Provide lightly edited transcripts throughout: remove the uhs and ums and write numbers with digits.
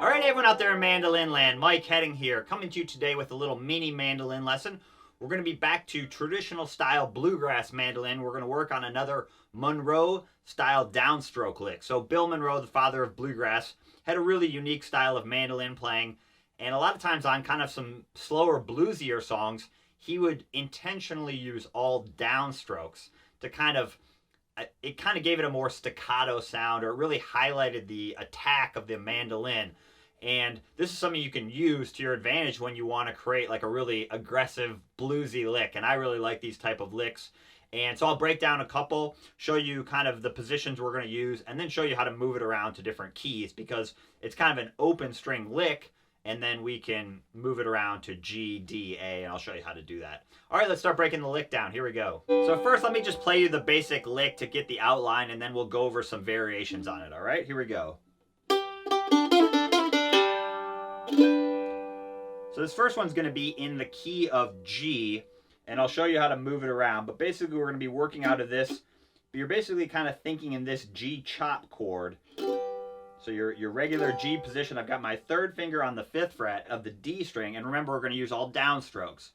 Alright everyone out there in mandolin land, Mike Hedding here, coming to you today with a little mini mandolin lesson. We're going to be back to traditional style bluegrass mandolin. We're going to work on another Monroe-Style downstroke lick. So Bill Monroe, the father of bluegrass, had a really unique style of mandolin playing, and a lot of times on kind of some slower, bluesier songs, he would intentionally use all downstrokes to kind of gave it a more staccato sound, or it really highlighted the attack of the mandolin. And this is something you can use to your advantage when you want to create like a really aggressive bluesy lick. And I really like these type of licks. And so I'll break down a couple, show you kind of the positions we're going to use, and then show you how to move it around to different keys, because it's kind of an open string lick, and then we can move it around to G, D, A, and I'll show you how to do that. All right, let's start breaking the lick down. Here we go. So first, let me just play you the basic lick to get the outline, and then we'll go over some variations on it. All right, here we go. So this first one's going to be in the key of G, and I'll show you how to move it around. But basically, we're going to be working out of this. You're basically kind of thinking in this G chop chord. So your regular G position, I've got my third finger on the 5th fret of the D string, and remember, we're going to use all downstrokes.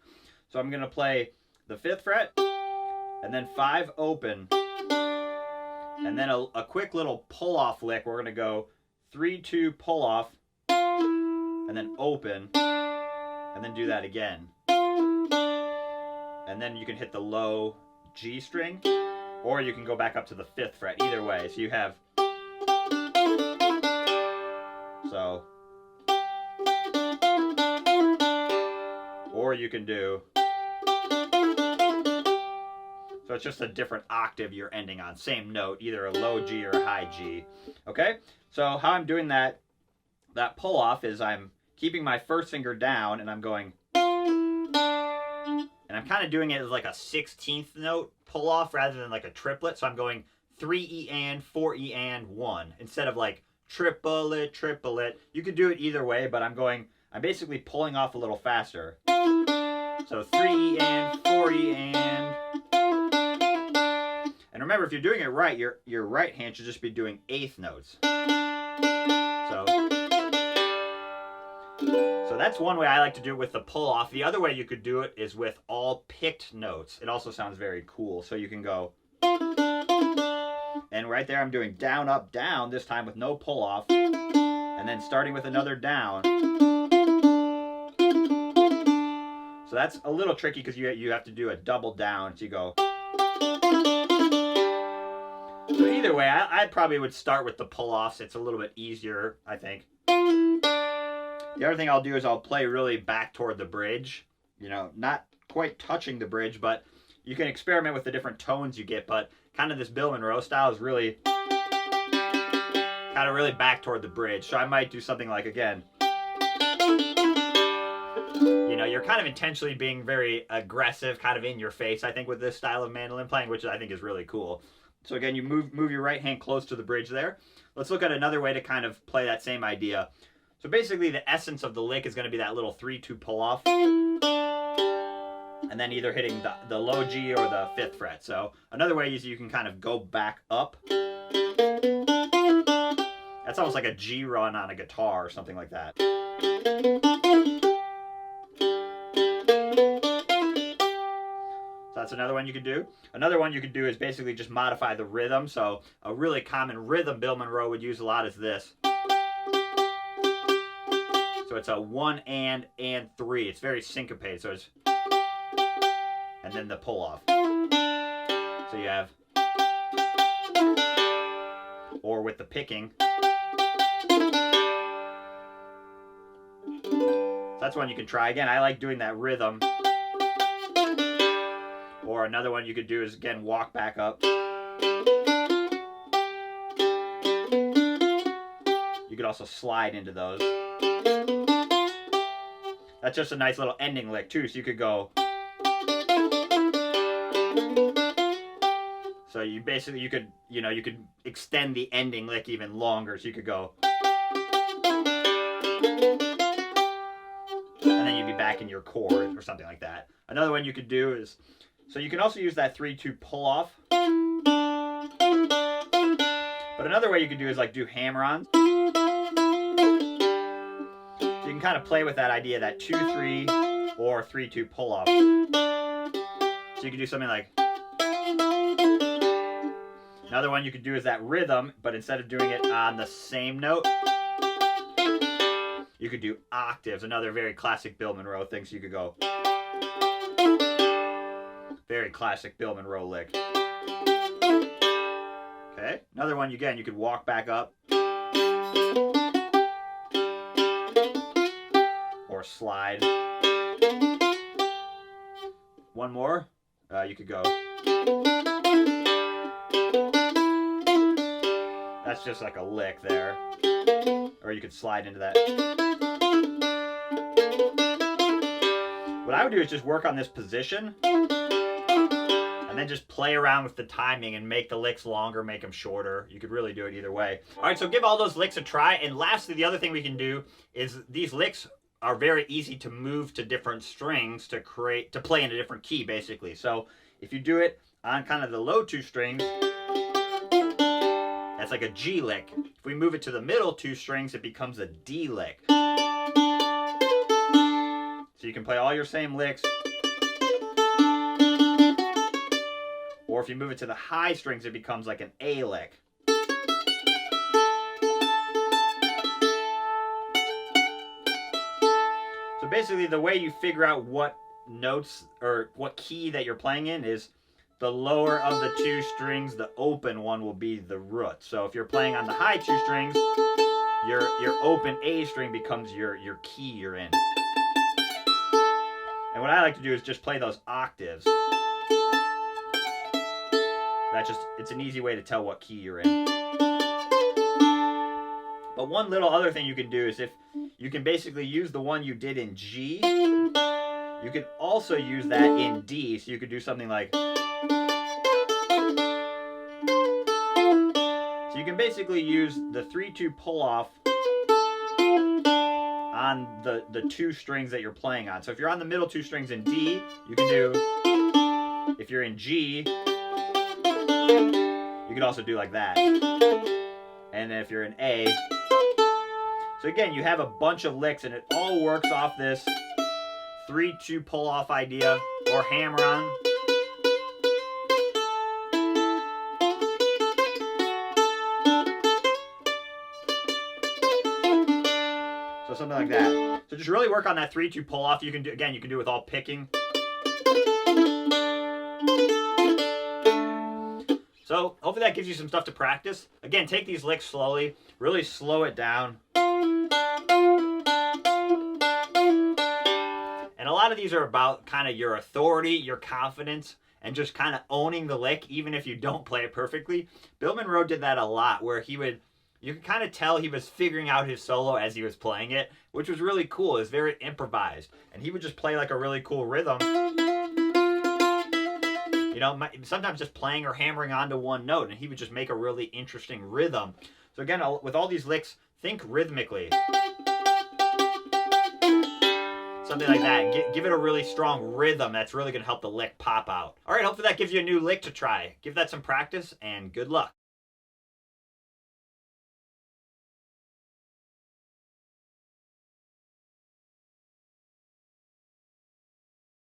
So I'm going to play the 5th fret, and then 5 open, and then a quick little pull-off lick. We're going to go 3-2 pull-off, and then open, and then do that again. And then you can hit the low G string, or you can go back up to the 5th fret, either way. So you have... So, or you can do, so it's just a different octave you're ending on, same note, either a low G or a high G. Okay, so how I'm doing that pull off is I'm keeping my first finger down, and I'm going, and I'm kind of doing it as like a 16th note pull off rather than like a triplet. So I'm going 3 E and 4 E and 1 instead of like triplet, triplet. You could do it either way, but I'm basically pulling off a little faster. So 3 E and 4 E and. And remember, if you're doing it right, your right hand should just be doing 8th notes. So that's one way I like to do it with the pull off. The other way you could do it is with all picked notes. It also sounds very cool. So you can go, and right there I'm doing down, up, down, this time with no pull off, and then starting with another down. So that's a little tricky because you have to do a double down. So you go. So either way, I probably would start with the pull offs. It's a little bit easier, I think. The other thing I'll do is I'll play really back toward the bridge. You know, not quite touching the bridge, but you can experiment with the different tones you get. But kind of this Bill Monroe style is really kind of really back toward the bridge. So I might do something like, again, you know, you're kind of intentionally being very aggressive, kind of in your face, I think, with this style of mandolin playing, which I think is really cool. So again, you move your right hand close to the bridge there. Let's look at another way to kind of play that same idea. So basically the essence of the lick is going to be that little 3-2 pull off, and then either hitting the low G or the 5th fret. So another way is you can kind of go back up. That's almost like a G run on a guitar or something like that. So that's another one you could do. Another one you could do is basically just modify the rhythm. So a really common rhythm Bill Monroe would use a lot is this. So it's a 1 and 3. It's very syncopated. So it's, and then the pull off. So you have, or with the picking. So that's one you can try. Again, I like doing that rhythm. Or another one you could do is, again, walk back up. You could also slide into those. That's just a nice little ending lick too, so you could go. So you basically, you could extend the ending lick even longer, so you could go. And then you'd be back in your chord or something like that. Another one you could do is, so you can also use that 3-2 pull off. But another way you could do is like do hammer-ons. So you can kind of play with that idea, that 2-3 or 3-2 pull off. So you can do something like. Another one you could do is that rhythm, but instead of doing it on the same note, you could do octaves. Another very classic Bill Monroe thing. So you could go. Very classic Bill Monroe lick. Okay. Another one, again, you could walk back up. Or slide. One more. You could go. That's just like a lick there. Or you could slide into that. What I would do is just work on this position. And then just play around with the timing and make the licks longer, make them shorter. You could really do it either way. All right, so give all those licks a try. And lastly, the other thing we can do is these licks are very easy to move to different strings to play in a different key, basically. So if you do it on kind of the low 2 strings, that's like a G lick. If we move it to the middle 2 strings, it becomes a D lick. So you can play all your same licks. Or if you move it to the high strings, it becomes like an A lick. So basically the way you figure out what notes or what key that you're playing in is the lower of the 2 strings, the open one will be the root. So if you're playing on the high 2 strings, your open A string becomes your key you're in. And what I like to do is just play those octaves. It's an easy way to tell what key you're in. But one little other thing you can do is if you can basically use the one you did in G, you can also use that in D. So you could do something like. So you can basically use the 3-2 pull off on the 2 strings that you're playing on. So if you're on the middle 2 strings in D, you can do. If you're in G, you could also do like that. And then if you're in A. So again, you have a bunch of licks and it all works off this 3-2 pull off idea or hammer on. So something like that. So just really work on that 3-2 pull off. You can do, again, you can do it with all picking. So hopefully that gives you some stuff to practice. Again, take these licks slowly, really slow it down. And a lot of these are about kind of your authority, your confidence, and just kind of owning the lick, even if you don't play it perfectly. Bill Monroe did that a lot, where you could kind of tell he was figuring out his solo as he was playing it, which was really cool. It was very improvised. And he would just play like a really cool rhythm. You know, sometimes just playing or hammering onto one note, and he would just make a really interesting rhythm. So again, with all these licks, think rhythmically. Something like that. Give it a really strong rhythm that's really going to help the lick pop out. All right, hopefully that gives you a new lick to try. Give that some practice, and good luck.